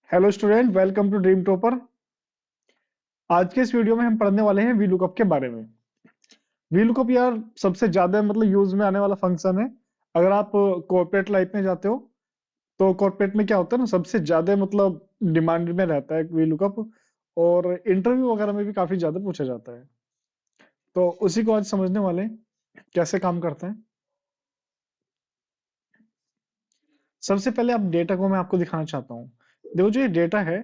Hello student, welcome to Dream Topper. आज के इस वीडियो में हम पढ़ने वाले हैं वीलुकअप के बारे में। वीलुकअप यार सबसे ज्यादा यूज में आने वाला फंक्शन है। अगर आप कॉर्पोरेट लाइफ में जाते हो तो कॉर्पोरेट में क्या होता है ना, सबसे ज्यादा डिमांड में रहता है वीलुकअप। और इंटरव्यू वगैरह में भी काफी ज्यादा पूछा जाता है। तो उसी को आज समझने वाले हैं कैसे काम करता है। सबसे पहले आप डेटा को मैं आपको दिखाना चाहता हूँ। देखो, जो ये डेटा है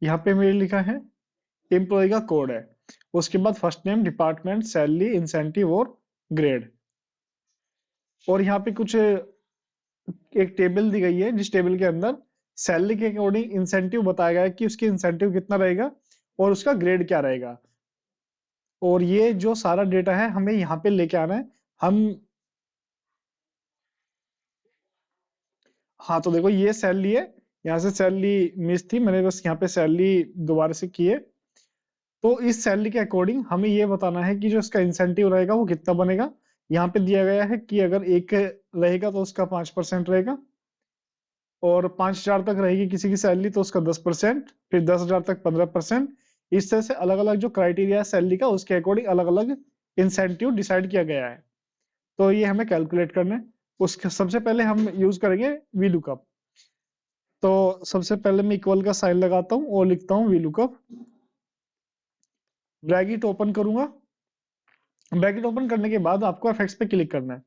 यहाँ पे मेरे लिखा है एम्प्लॉय का कोड है। उसके बाद first name, department, salary, incentive और ग्रेड। और यहाँ पे कुछ एक टेबल दी गई है जिस टेबल के अंदर सैलरी के अकॉर्डिंग इंसेंटिव बताया गया है कि उसकी इंसेंटिव कितना रहेगा और उसका ग्रेड क्या रहेगा। और ये जो सारा डेटा है हमें यहाँ पे लेके आना है। हम हाँ, तो देखो ये सैलरी है। यहाँ से सैलरी मिस थी, मैंने बस यहाँ पे सैलरी दोबारा से की है। तो इस सैलरी के अकॉर्डिंग हमें ये बताना है कि जो इसका इंसेंटिव रहेगा वो कितना बनेगा। यहाँ पे दिया गया है कि अगर एक रहेगा तो उसका 5% रहेगा, और 5,000 तक रहेगी किसी की सैलरी तो उसका 10%, फिर 10,000 तक 15%। इस तरह से अलग अलग जो क्राइटेरिया है सैलरी का उसके अकॉर्डिंग अलग अलग इंसेंटिव डिसाइड किया गया है। तो ये हमें कैलकुलेट करना है। उसके सबसे पहले हम यूज करेंगे वीलुकअप। तो सबसे पहले मैं इक्वल का साइन लगाता हूँ और लिखता हूँ वीलुकअप। ब्रैकेट ओपन करूंगा। ब्रैकेट ओपन करने के बाद आपको एफएक्स पे क्लिक करना है।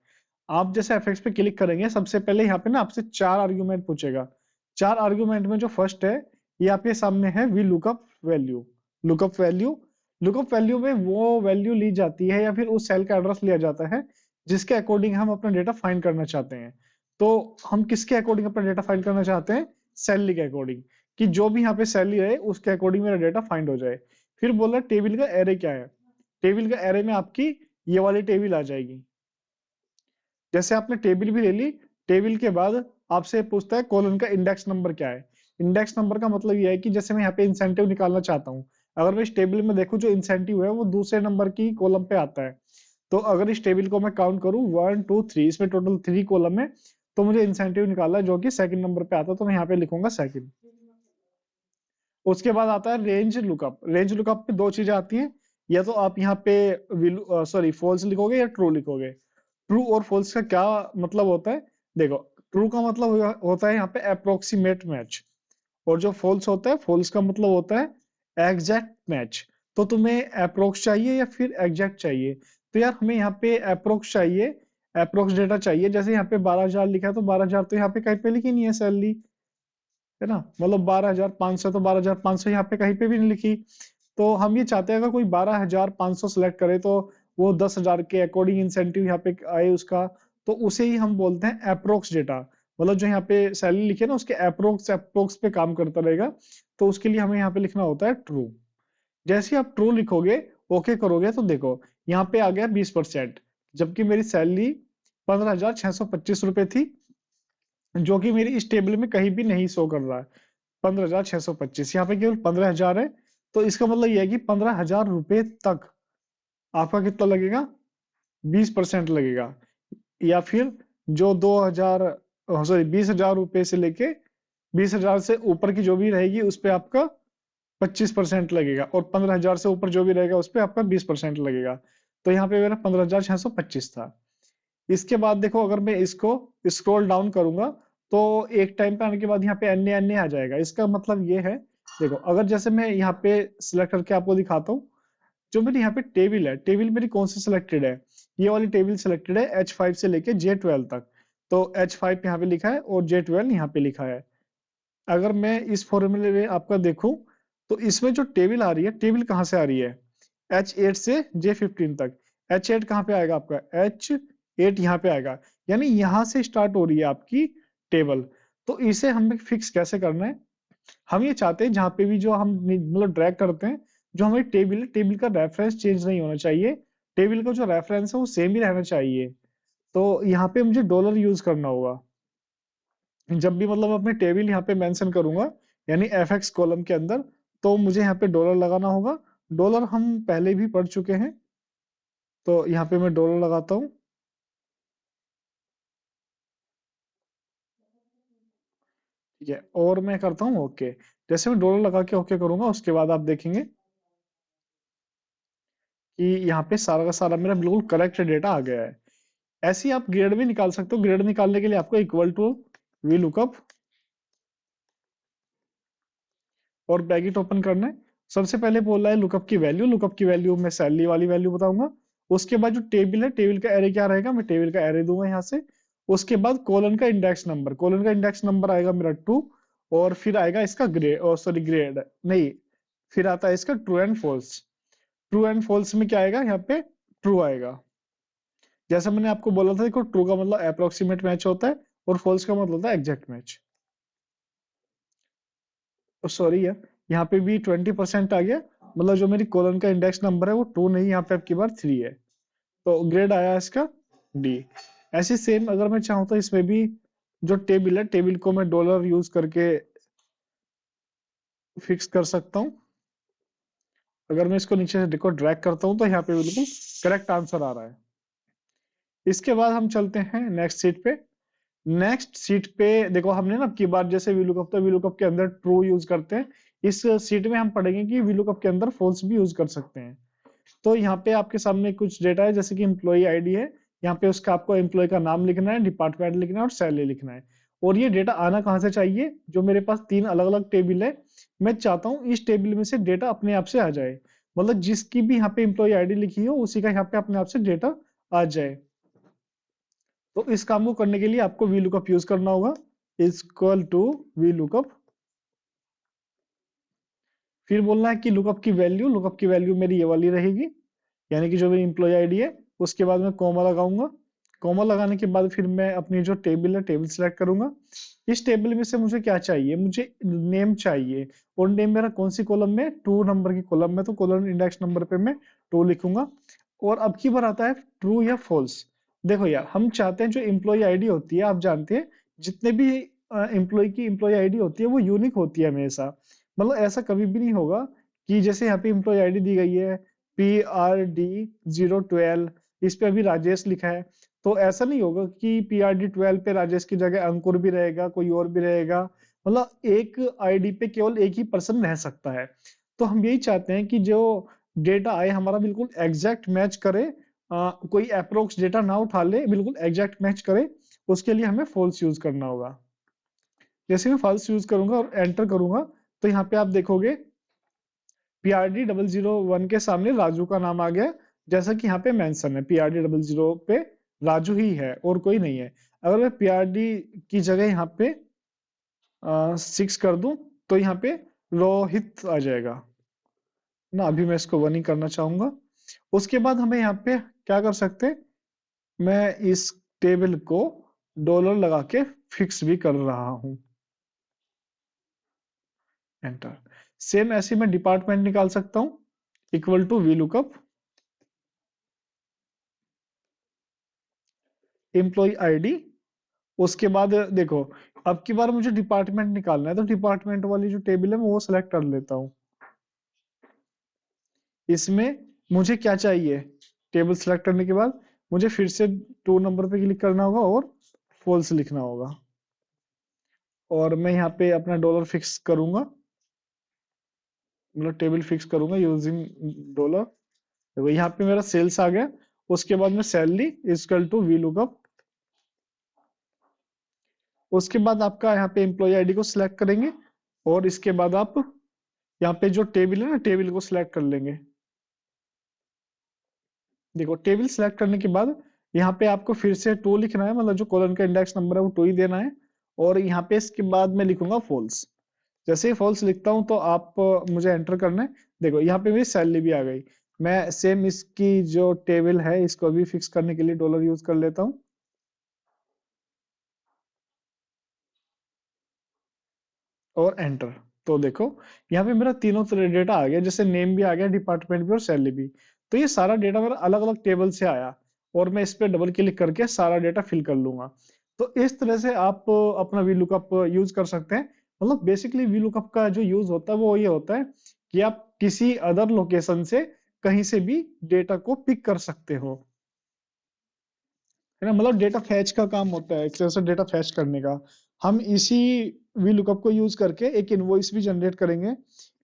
आप जैसे एफएक्स पे क्लिक करेंगे सबसे पहले यहाँ पे ना आपसे चार आर्ग्यूमेंट पूछेगा। चार आर्ग्यूमेंट में जो फर्स्ट है ये आपके सामने है, V lookup value. Lookup value, lookup value में वो वैल्यू ली जाती है या फिर उस सेल का एड्रेस लिया जाता है जिसके अकॉर्डिंग हम अपना डेटा फाइंड करना चाहते हैं। तो हम किसके अकॉर्डिंग अपना डेटा फाइंड करना चाहते हैं? सैलरी के अकॉर्डिंग, कि जो भी यहाँ पे सैलरी रहे उसके अकॉर्डिंग मेरा डेटा फाइंड हो जाए। फिर बोला टेबल का एरे क्या है। टेबल का एरे में आपकी ये वाली टेबल आ जाएगी। जैसे आपने टेबल भी ले ली, टेबल के बाद आपसे पूछता है कॉलम का इंडेक्स नंबर क्या है। इंडेक्स नंबर का मतलब यह है कि जैसे मैं यहाँ पे इंसेंटिव निकालना चाहता हूँ, अगर मैं इस टेबल में देखूं जो इंसेंटिव है वो दूसरे नंबर की कॉलम पे आता है। तो अगर इस टेबल को मैं काउंट करूं 1 2 3, इसमें टोटल 3 कॉलम है, तो मुझे इंसेंटिव निकालना है जो कि सेकंड नंबर पे आता है, तो मैं यहाँ पे लिखूंगा सेकंड। उसके बाद आता है रेंज लुकअप। रेंज लुकअप पे दो चीजें आती हैं। या तो आप यहाँ पे फॉल्स लिखोगे या ट्रू लिखोगे। ट्रू और फॉल्स का क्या मतलब होता है? देखो, ट्रू का मतलब होता है यहाँ पे अप्रोक्सीमेट मैच, और जो फॉल्स होता है, फॉल्स का मतलब होता है एग्जैक्ट मैच। तो तुम्हें अप्रोक्स चाहिए या फिर एग्जैक्ट चाहिए? तो यार हमें यहाँ पे अप्रोक्स चाहिए। अप्रोक्स डेटा चाहिए। जैसे यहाँ पे 12,000 लिखा है तो 12,000 तो यहाँ पे कहीं पे लिखी नहीं है सैलरी, है ना। मतलब 12,500 तो 12,500 यहाँ पे कहीं पे भी नहीं लिखी। तो हम ये चाहते हैं अगर कोई 12,500 सेलेक्ट करे तो वो 10,000 के अकॉर्डिंग इंसेंटिव यहाँ पे आए उसका, तो उसे ही हम बोलते हैं अप्रोक्स डेटा। मतलब जो यहाँ पे सैलरी लिखी है ना उसके अप्रोक्स अप्रोक्स पे काम करता रहेगा। तो उसके लिए हमें यहाँ पे लिखना होता है ट्रू। जैसे ही आप ट्रू लिखोगे, ओके करोगे, तो देखो यहाँ पे आ गया 20%, जबकि मेरी सैलरी 15,625 रुपए थी, जो कि मेरी इस टेबल में कहीं भी नहीं शो कर रहा है। 15,625, यहाँ पे केवल 15,000 है। तो इसका मतलब यह है कि 15,000 रुपए तक आपका कितना लगेगा? 20% लगेगा। या फिर जो 2,000, सॉरी 20,000 रुपए से लेके 20,000 से ऊपर की जो भी रहेगी उस पे आपका 25% लगेगा, और 15,000 से ऊपर जो भी रहेगा उस पे आपका 20% लगेगा। तो यहाँ पे मेरा 15,625 था। इसके बाद देखो, अगर मैं इसको स्क्रॉल डाउन करूंगा तो एक टाइम पे आने के बाद यहाँ पे अन्य अन्य आ जाएगा। इसका मतलब ये है, देखो अगर जैसे मैं यहाँ पे सिलेक्ट करके आपको दिखाता हूँ, जो मेरी यहाँ पे टेबल है, टेबल मेरी कौन सी सिलेक्टेड है? ये वाली टेबल सिलेक्टेड है H5 से लेके J12 तक। तो H5 यहाँ पे लिखा है और J12 यहाँ पे लिखा है। अगर मैं इस फॉर्मूले में आपका देखूं तो इसमें जो टेबल आ रही है, टेबल कहाँ से आ रही है? H8 से J15 तक। H8 कहाँ पे आएगा आपका? H8 यहाँ पे आएगा। यानी यहाँ से स्टार्ट हो रही है आपकी टेबल। तो इसे हमें फिक्स कैसे करना है? हम ये चाहते हैं जहां पे भी जो हम ड्रैग करते हैं, जो हमारी टेबल है, टेबल का रेफरेंस चेंज नहीं होना चाहिए। टेबल का जो रेफरेंस है वो सेम ही रहना चाहिए। तो यहाँ पे मुझे डॉलर यूज करना होगा। जब भी अपने टेबल यहाँ पे मेंशन करूंगा, यानी एफएक्स कॉलम के अंदर, तो मुझे यहाँ पे डॉलर लगाना होगा। डॉलर हम पहले भी पढ़ चुके हैं, तो यहाँ पे मैं डॉलर लगाता हूँ। ये और मैं करता हूँ ओके। जैसे मैं डॉलर लगा के ओके करूंगा उसके बाद आप देखेंगे कि यहाँ पे सारा का सारा मेरा बिल्कुल करेक्ट डेटा आ गया है। ऐसे ही आप ग्रेड भी निकाल सकते हो। ग्रेड निकालने के लिए आपको इक्वल टू वी लुकअप और ब्रैकेट ओपन करना है। सबसे पहले बोल रहा है लुकअप की वैल्यू। लुकअप की वैल्यू मैं सैलरी वाली वैल्यू बताऊंगा। उसके बाद जो टेबल है, टेबल का एरे क्या रहेगा, मैं टेबल का एरे दूंगा यहाँ से। उसके बाद कोलन का इंडेक्स नंबर, कोलन का इंडेक्स नंबर आएगा मेरा 2। और फिर आएगा इसका ग्रेड, सॉरी ग्रेड नहीं, फिर आता है इसका true and false. True and false में क्या आएगा, यहाँ पे ट्रू आएगा। जैसा मैंने आपको बोला था, देखो ट्रू का मतलब अप्रोक्सीमेट मैच होता है और फॉल्स का मतलब होता है एग्जैक्ट मैच। सॉरी यार, यहाँ पे भी 20% आ गया। मतलब जो मेरी कॉलन का इंडेक्स नंबर है वो 2 नहीं, यहाँ पे आपकी बार 3 है। तो ग्रेड आया इसका डी। ऐसे सेम अगर मैं चाहूँ तो इसमें भी जो टेबल है, टेबल को मैं डॉलर यूज करके फिक्स कर सकता हूँ। अगर मैं इसको नीचे से देखो ड्रैग करता हूँ तो यहाँ पे बिल्कुल करेक्ट आंसर आ रहा है। इसके बाद हम चलते हैं नेक्स्ट सीट पे। नेक्स्ट सीट पे देखो, हमने ना की बार जैसे वीलुकअप था, वीलुकअप के अंदर ट्रू यूज करते हैं। इस सीट में हम पढ़ेंगे कि वीलुकअप के अंदर फॉल्स भी यूज कर सकते हैं। तो यहाँ पे आपके सामने कुछ डेटा है, जैसे कि एम्प्लॉय आईडी है। यहाँ पे उसका आपको एम्प्लॉय का नाम लिखना है, डिपार्टमेंट लिखना है और सैलरी लिखना है। और ये डेटा आना कहाँ से चाहिए, जो मेरे पास 3 अलग अलग टेबल है, मैं चाहता हूँ इस टेबल में से डेटा अपने आप से आ जाए। मतलब जिसकी भी यहाँ पे एम्प्लॉय आईडी लिखी हो उसी का यहाँ पे अपने आप से डेटा आ जाए। तो इस काम को करने के लिए आपको वी लुकअप यूज करना होगा। इक्वल टू वी लुकअप, फिर बोलना है कि लुकअप की वैल्यू, लुकअप की वैल्यू मेरी ये वाली रहेगी, यानी कि जो मेरी एम्प्लॉय आईडी है। उसके बाद मैं कॉमा लगाऊंगा। कॉमा लगाने के बाद फिर मैं अपनी जो टेबल है, टेबल सेलेक्ट करूंगा। इस टेबल में से मुझे क्या चाहिए, मुझे नेम चाहिए। और नेम मेरा कौन सी कॉलम में, 2 नंबर की कॉलम में, तो कॉलम इंडेक्स नंबर पे मैं 2 लिखूंगा। और अब की बार आता है ट्रू या फॉल्स। देखो यार, हम चाहते हैं जो एम्प्लॉय आईडी होती है, आप जानते हैं जितने भी एम्प्लॉय की एम्प्लॉय आईडी होती है वो यूनिक होती है हमेशा। मतलब ऐसा कभी भी नहीं होगा कि जैसे यहाँ पे एम्प्लॉय आईडी दी गई है PRD012, इस पे अभी राजेश लिखा है। तो ऐसा नहीं होगा कि PRD12 पे राजेश की जगह अंकुर भी रहेगा, कोई और भी रहेगा। मतलब एक आईडी पे केवल एक ही पर्सन रह सकता है। तो हम यही चाहते हैं कि जो डेटा आए हमारा बिल्कुल एग्जैक्ट मैच करे। कोई अप्रोक्स डेटा ना उठा ले, बिल्कुल एग्जैक्ट मैच करे। उसके लिए हमें फॉल्स यूज करना होगा। जैसे मैं फॉल्स यूज करूंगा और एंटर करूंगा तो यहाँ पे आप देखोगे PRD001 के सामने राजू का नाम आ गया। जैसा कि यहाँ पे मेंशन है, PRD00 पे राजू ही है और कोई नहीं है। अगर मैं PRD की जगह यहाँ पे 6 कर दूं तो यहाँ पे रोहित आ जाएगा ना। अभी मैं इसको 1 ही करना चाहूंगा। उसके बाद हमें यहाँ पे क्या कर सकते हैं, मैं इस टेबल को डॉलर लगा के फिक्स भी कर रहा हूं। एंटर। सेम ऐसे मैं डिपार्टमेंट निकाल सकता हूं, equal to V lookup employee ID. उसके बाद देखो, अब की बार मुझे डिपार्टमेंट निकालना है तो डिपार्टमेंट वाली जो टेबल है मैं वो सिलेक्ट कर लेता हूँ। इसमें मुझे क्या चाहिए, टेबल सिलेक्ट करने के बाद मुझे फिर से 2 नंबर पे क्लिक करना होगा और फॉल्स लिखना होगा। और मैं यहाँ पे अपना डॉलर फिक्स करूंगा, मतलब टेबल फिक्स करूंगा यूजिंग डॉलर। देखो यहाँ पे मेरा सेल्स आ गया। उसके बाद में salary equal to V lookup. उसके बाद आपका यहाँ पे एम्प्लॉय आईडी को सिलेक्ट करेंगे। और इसके बाद आप यहाँ पे जो टेबल है ना, टेबल को सिलेक्ट कर लेंगे। देखो टेबल सिलेक्ट करने के बाद यहाँ पे आपको फिर से 2 लिखना है, मतलब जो कॉलम का इंडेक्स नंबर है वो 2 ही देना है। और यहाँ पे इसके बाद मैं लिखूंगा फॉल्स। जैसे ही फॉल्स लिखता हूँ तो आप मुझे एंटर करना है। देखो यहाँ पे मेरी सैलरी भी आ गई। मैं सेम इसकी जो टेबल है इसको भी फिक्स करने के लिए डॉलर यूज कर लेता हूँ और एंटर। तो देखो यहाँ पे मेरा तीनों तरह डेटा आ गया, जैसे नेम भी आ गया, डिपार्टमेंट भी और सैलरी भी। तो ये सारा डेटा मेरा अलग अलग टेबल से आया। और मैं इस पे डबल क्लिक करके सारा डेटा फिल कर लूंगा। तो इस तरह से आप अपना वी लुकअप यूज कर सकते हैं। मतलब बेसिकली वी लुकअप का जो यूज होता है वो ये होता है कि आप किसी अदर लोकेशन से कहीं से भी डेटा को पिक कर सकते हो, है ना। मतलब डेटा फैच का काम होता है, एक तरह से डेटा फैच करने का। हम इसी वी लुकअप को यूज करके एक इनवॉइस भी जनरेट करेंगे,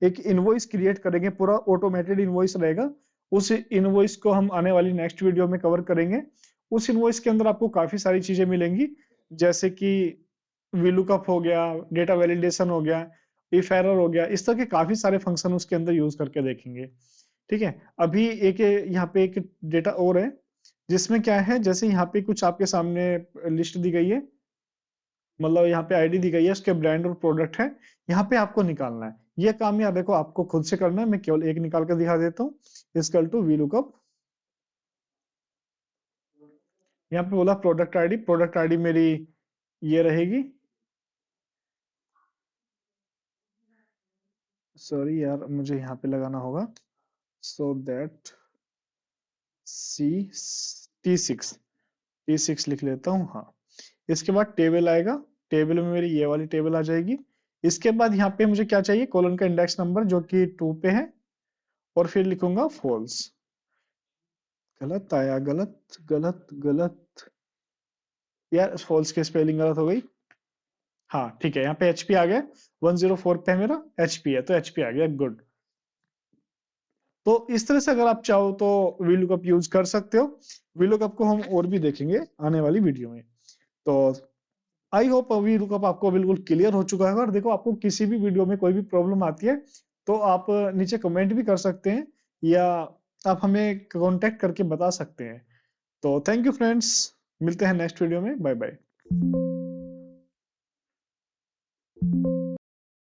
एक इनवॉइस क्रिएट करेंगे, पूरा ऑटोमेटेड इनवॉइस रहेगा। उस इनवॉइस को हम आने वाली नेक्स्ट वीडियो में कवर करेंगे। उस इनवॉइस के अंदर आपको काफी सारी चीजें मिलेंगी, जैसे कि वी लुकअप हो गया, डेटा वैलिडेशन हो गया, इफ एरर हो गया, इस तरह के काफी सारे फंक्शन उसके अंदर यूज करके देखेंगे। ठीक है, अभी एक यहाँ पे एक डेटा और है, जिसमें क्या है, जैसे यहाँ पे कुछ आपके सामने लिस्ट दी गई है, मतलब यहाँ पे आईडी दी गई है, उसके ब्रांड और प्रोडक्ट है, यहाँ पे आपको निकालना है। ये काम यार देखो आपको खुद से करना है, मैं केवल एक निकाल कर दिखा देता हूँ। इसकल टू वी लुकअप, यहाँ पे बोला प्रोडक्ट आईडी मेरी ये रहेगी। सॉरी यार, मुझे यहाँ पे लगाना होगा, so that C T six लिख लेता हूँ, हाँ। इसके बाद टेबल आएगा, टेबल में मेरी ये वाली टेबल आ जाएगी। इसके बाद यहाँ पे मुझे क्या चाहिए, कॉलन का इंडेक्स नंबर जो कि 2 पे है, और फिर लिखूंगा फॉल्स। गलत आया, गलत गलत गलत, यार फॉल्स की स्पेलिंग गलत हो गई। हाँ ठीक है, यहाँ पे एचपी आ गया, 104 पे मेरा एचपी है, तो एचपी आ गया, गुड। तो इस तरह से अगर आप चाहो तो वीलुकअप यूज कर सकते हो। वीलुकअप को हम और भी देखेंगे आने वाली वीडियो में। तो आई होप वीलुकअप आपको बिल्कुल क्लियर हो चुका है। और देखो आपको किसी भी वीडियो में कोई भी प्रॉब्लम आती है तो आप नीचे कमेंट भी कर सकते हैं, या आप हमें कांटेक्ट करके बता सकते हैं। तो थैंक यू फ्रेंड्स, मिलते हैं नेक्स्ट वीडियो में, बाय बाय।